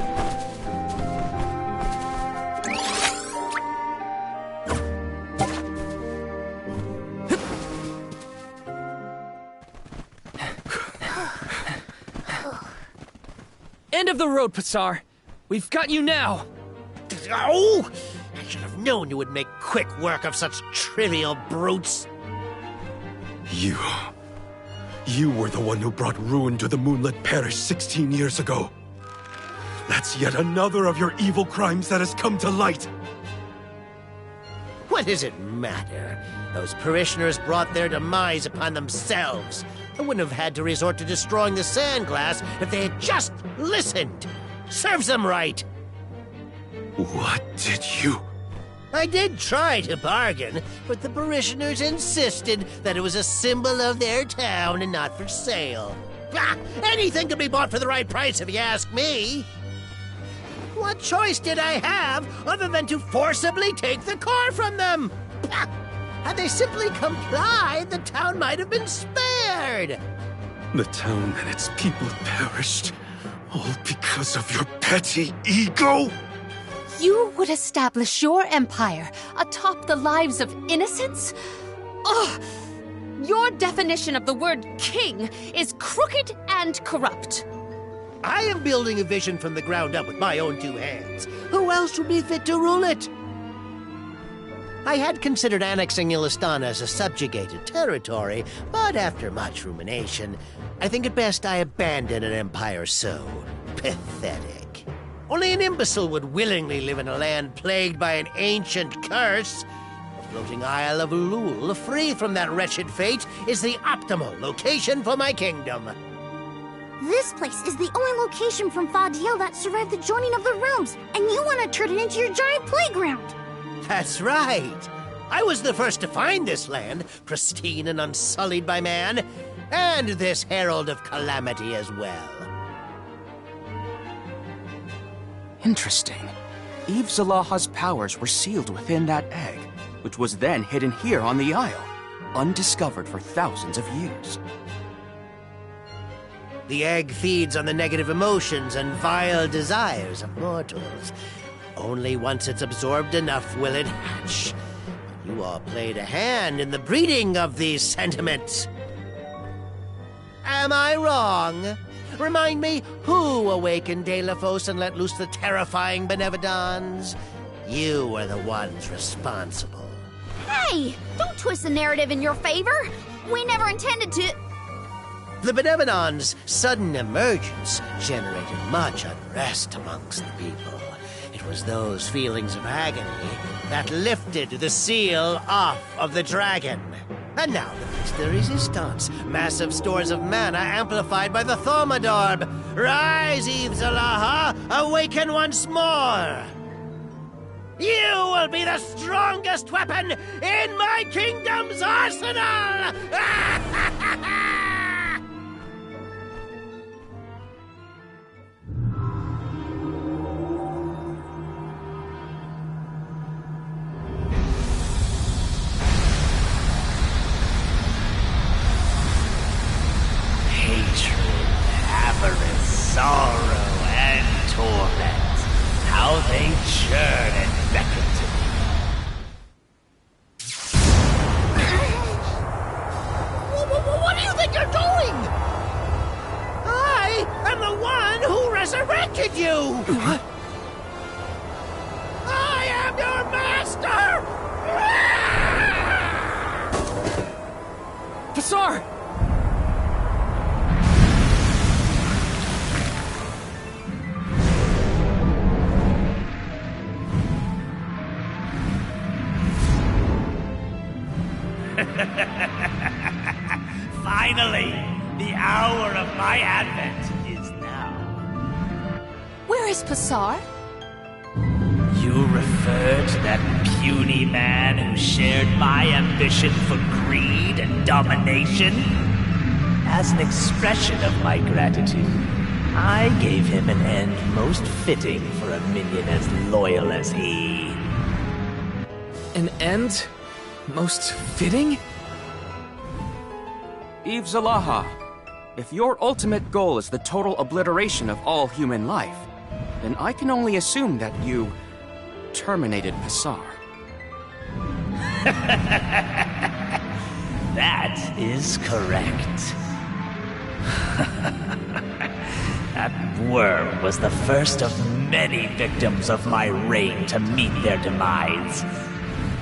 End of the road, Pasar. We've got you now. Oh! I should have known you would make quick work of such trivial brutes. You were the one who brought ruin to the Moonlit Parish 16 years ago. That's yet another of your evil crimes that has come to light. What does it matter? Those parishioners brought their demise upon themselves. I wouldn't have had to resort to destroying the Sandglass if they had just listened. Serves them right. What did you... I did try to bargain, but the parishioners insisted that it was a symbol of their town and not for sale. Anything can be bought for the right price if you ask me. What choice did I have other than to forcibly take the car from them? Had they simply complied, the town might have been spared. The town and its people perished, all because of your petty ego? You would establish your empire atop the lives of innocents? Ugh! Your definition of the word king is crooked and corrupt. I am building a vision from the ground up with my own two hands. Who else would be fit to rule it? I had considered annexing Illistana as a subjugated territory, but after much rumination, I think it best I abandon an empire so pathetic. Only an imbecile would willingly live in a land plagued by an ancient curse. The floating Isle of Ulul, free from that wretched fate, is the optimal location for my kingdom. This place is the only location from Fadiel that survived the joining of the realms, and you want to turn it into your giant playground. That's right. I was the first to find this land, pristine and unsullied by man, and this herald of calamity as well. Interesting. Eve Zalaha's powers were sealed within that egg, which was then hidden here on the Isle, undiscovered for thousands of years. The egg feeds on the negative emotions and vile desires of mortals. Only once it's absorbed enough will it hatch. You all played a hand in the breeding of these sentiments. Am I wrong? Remind me, who awakened Delafos and let loose the terrifying Benevodons? You were the ones responsible. Hey! Don't twist the narrative in your favor! We never intended to... The Benevodons' sudden emergence generated much unrest amongst the people. It was those feelings of agony that lifted the seal off of the dragon. And now there's the Resistance, massive stores of mana amplified by the Thaumadorb. Rise, Eve Zalaha, awaken once more! You will be the strongest weapon in my kingdom's arsenal! Sorrow and torment, how they churn and beckon to me. What do you think you're doing? I am the one who resurrected you! What? I am your master! Pasar! Finally, the hour of my advent is now. Where is Pasar? You refer to that puny man who shared my ambition for greed and domination? As an expression of my gratitude, I gave him an end most fitting for a minion as loyal as he. An end? Most fitting? Eve Zalaha, If your ultimate goal is the total obliteration of all human life, then I can only assume that you terminated Passar. That is correct. That worm was the first of many victims of my reign to meet their demise.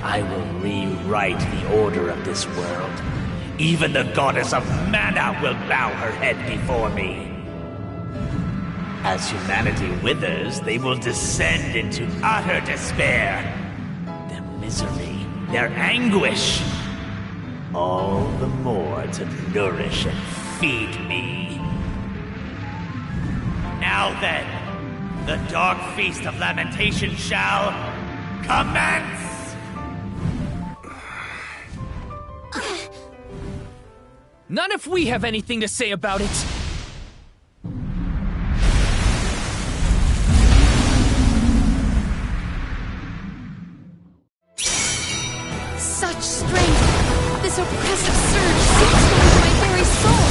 I will rewrite the order of this world. Even the goddess of mana will bow her head before me. As humanity withers, they will descend into utter despair. Their misery, their anguish, all the more to nourish and feed me. Now then, the dark feast of lamentation shall commence! Not if we have anything to say about it! Such strength! This oppressive surge seeps into my very soul!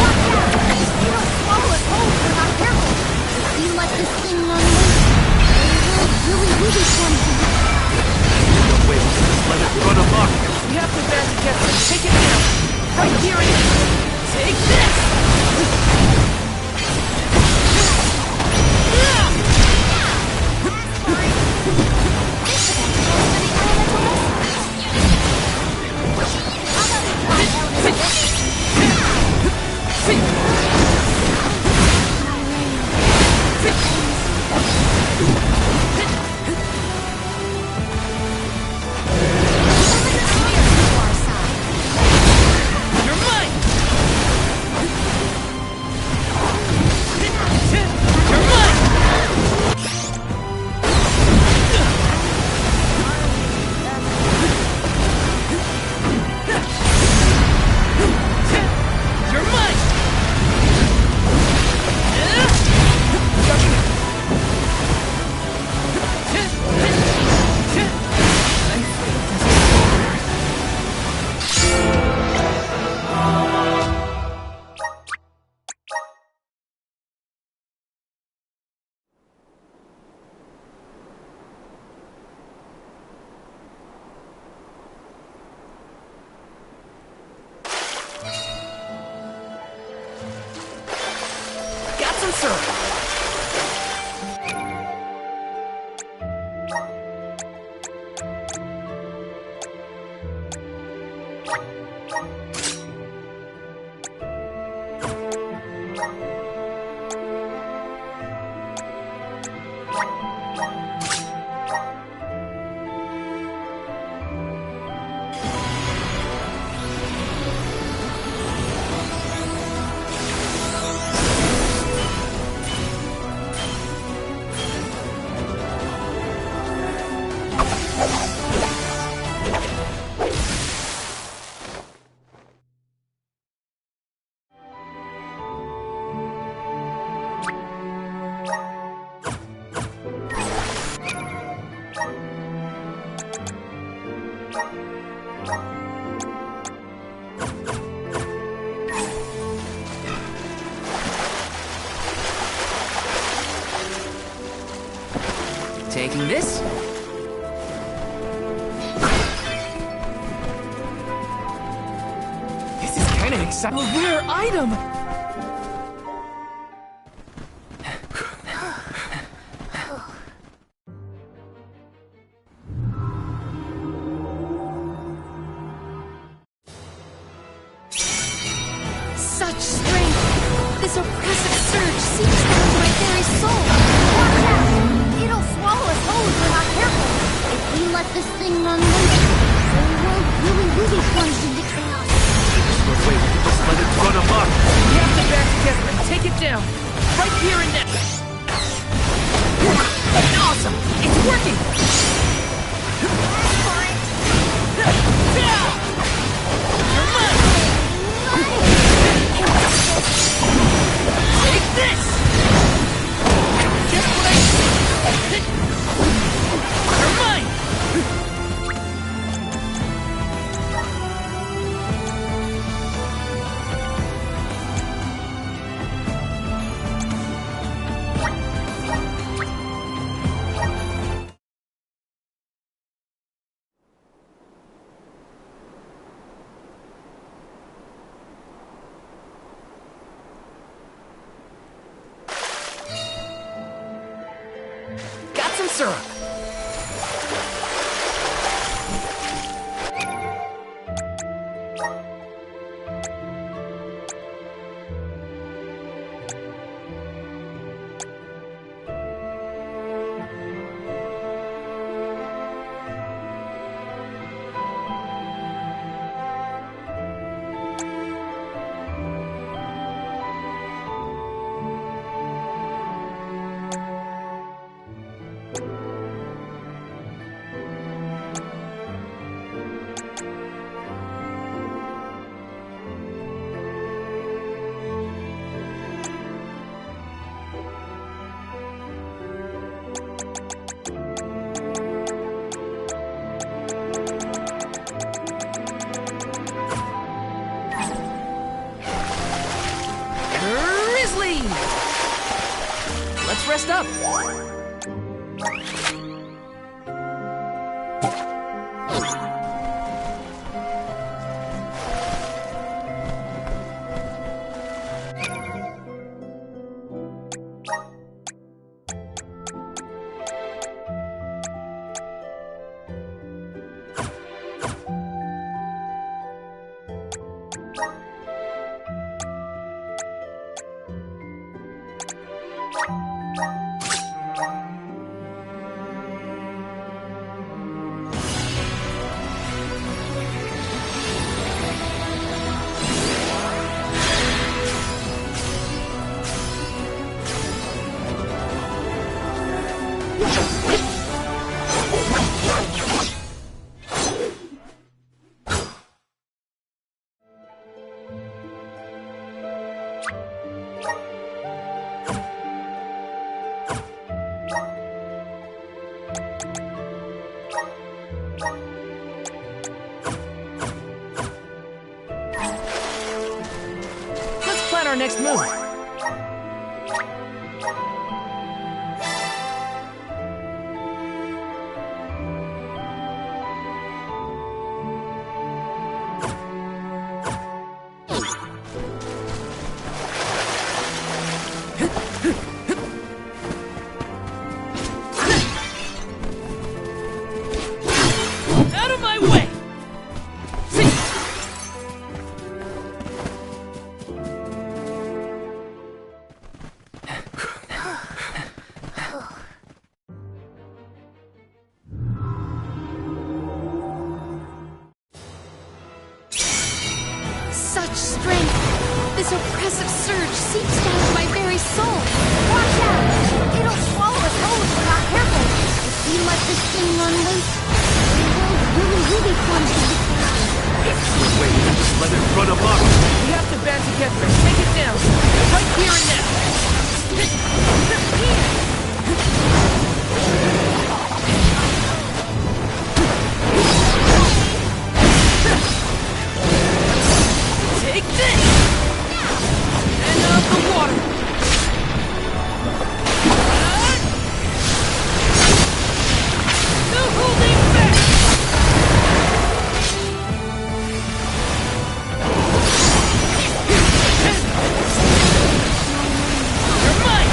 Watch out! You don't swallow it whole if you're not careful! If you let this thing run loose, they will really form you. Wait, just let it run amok! We have to band together and take it down! Right here it is! Take this! Taking this? This is kind of exciting. A rare item! Such strength! This oppressive surge seeps into my very soul! Watch out! It'll swallow us whole if we're not careful! If we let this thing run loose, the world really plunge into chaos! Wait, just let it run amok! We have to band together and take it down! Right here and now! Awesome! It's working! Take this! Just what I need! You're mine! syrup! Let's rest up. Let's plan our next move. Out of my way! Such strength! This oppressive surge seeps down to my very soul! Watch out! It'll swallow us whole if we're not careful. If we let this thing run loose, the world really will be plunged. Wait, just let it run amok! We have to band together and take it down! Right here and now! Take this! And out the water! No holding back! You're mine!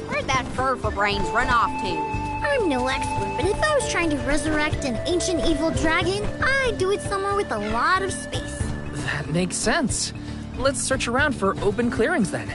Where'd that fur for brains run off to? I'm no expert, but if I was trying to resurrect an ancient evil dragon, I'd do it somewhere with a lot of space. That makes sense. Let's search around for open clearings then.